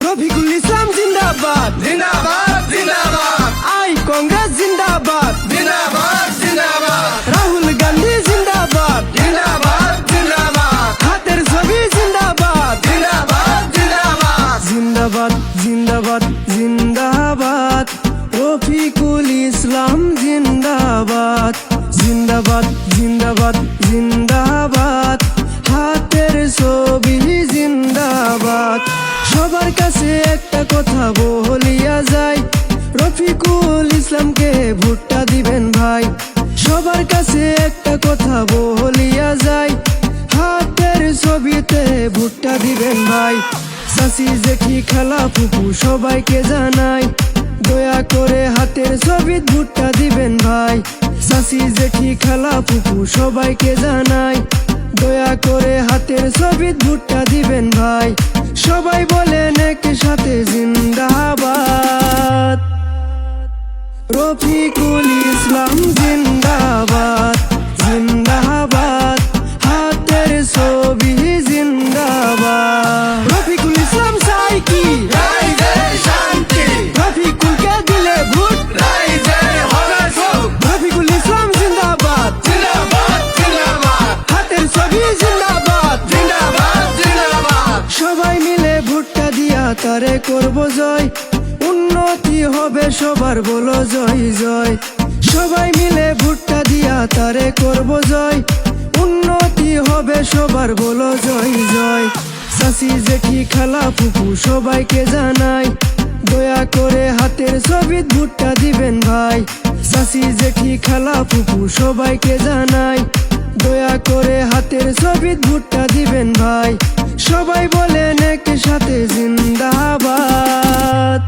রফিকুল ইসলাম জিন্দাবাদ জিন্দাবাদ জিন্দাবাদ আই কংগ্রেস জিন্দাবাদ জিন্দাবাদ জিন্দাবাদ রাহুল গান্ধী জিন্দাবাদ জিন্দাবাদ জিন্দাবাদ হাতের ছবি জিন্দাবাদ জিন্দাবাদ জিন্দাবাদ জিন্দাবাদ জিন্দাবাদ জিন্দাবাদ রফিকুল ইসলাম জিন্দাবাদ জিন্দাবাদ জিন্দাবাদ জিন্দাবাদ হাতের ছবি জিন্দাবাদ সবার কাছে একটা কথা বলিয়া যায় রফিকুল ইসলামকে ভোটটা দিবেন ভাই সবার কাছে একটা কথা বলিয়া যায় হাতের ছবিতে ভোটটা দিবেন ভাই চাচি জেঠি খালা ফুপু সবাইকে জানাই দয়া করে হাতের ছবিত ভোটটা দিবেন ভাই চাচি জেঠি খালা ফুপু সবাইকে জানাই দয়া করে হাতের ছবিত ভোটটা দিবেন ভাই সবাই বলেন একই সাথে জিন্দাবাদ রফিকুল ইসলাম জিন্দাবাদ জিন্দাবাদ হাতের ছবি জিন্দাবাদ রফিকুল ইসলাম চাই কি রাইজের শান্তি রফিকুলকে দিলে ভোট রাইজের হবে সুখ রফিকুল ইসলাম জিন্দাবাদ জিন্দাবাদ জিন্দাবাদ হাতের ছবি জিন্দাবাদ জিন্দাবাদ জিন্দাবাদ সবাই মিলে ভোটটা দিয়া তারে করব জয় উন্নতি হবে সবার বলো জয় জয় সবাই মিলে ভোটটা দিয়া তারে করব জয় উন্নতি হবে সবার বলো জয় জয় চাচি জেঠি খালা ফুপু সবাইকে জানাই দয়া করে হাতের ছবিত ভোটটা দিবেন ভাই চাচি জেঠি খালা ফুপু সবাইকে জানাই দয়া করে হাতের ছবিত ভোটটা দিবেন ভাই সবাই বলেন একই সাথে জিন্দাবাদ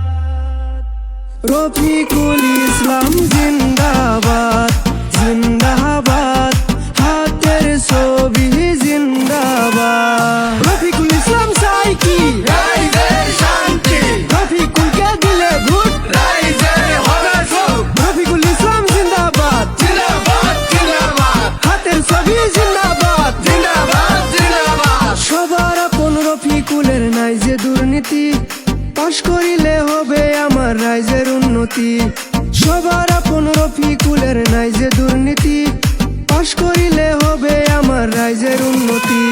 রফিকুল ইসলাম জিন্দাবাদ জিন্দাবাদ হাতের ছবি জিন্দাবাদ রফিকুল ইসলাম চাই কি রাইজের শান্তি রফিকুলকে দিলে ভোট রাইজের হবে সুখ রফিকুল ইসলাম জিন্দাবাদ জিন্দাবাদ জিন্দাবাদ হাতের ছবি জিন্দাবাদ জিন্দাবাদ জিন্দাবাদ সবার আপন রফিকুলের নাই যে দুর্নীতি পাশ করিলে হবে আমার রাইজের উন্নতি সবার আপন রফিকুলের নাই যে দুর্নীতি পাশ করিলে হবে আমার রাইজের উন্নতি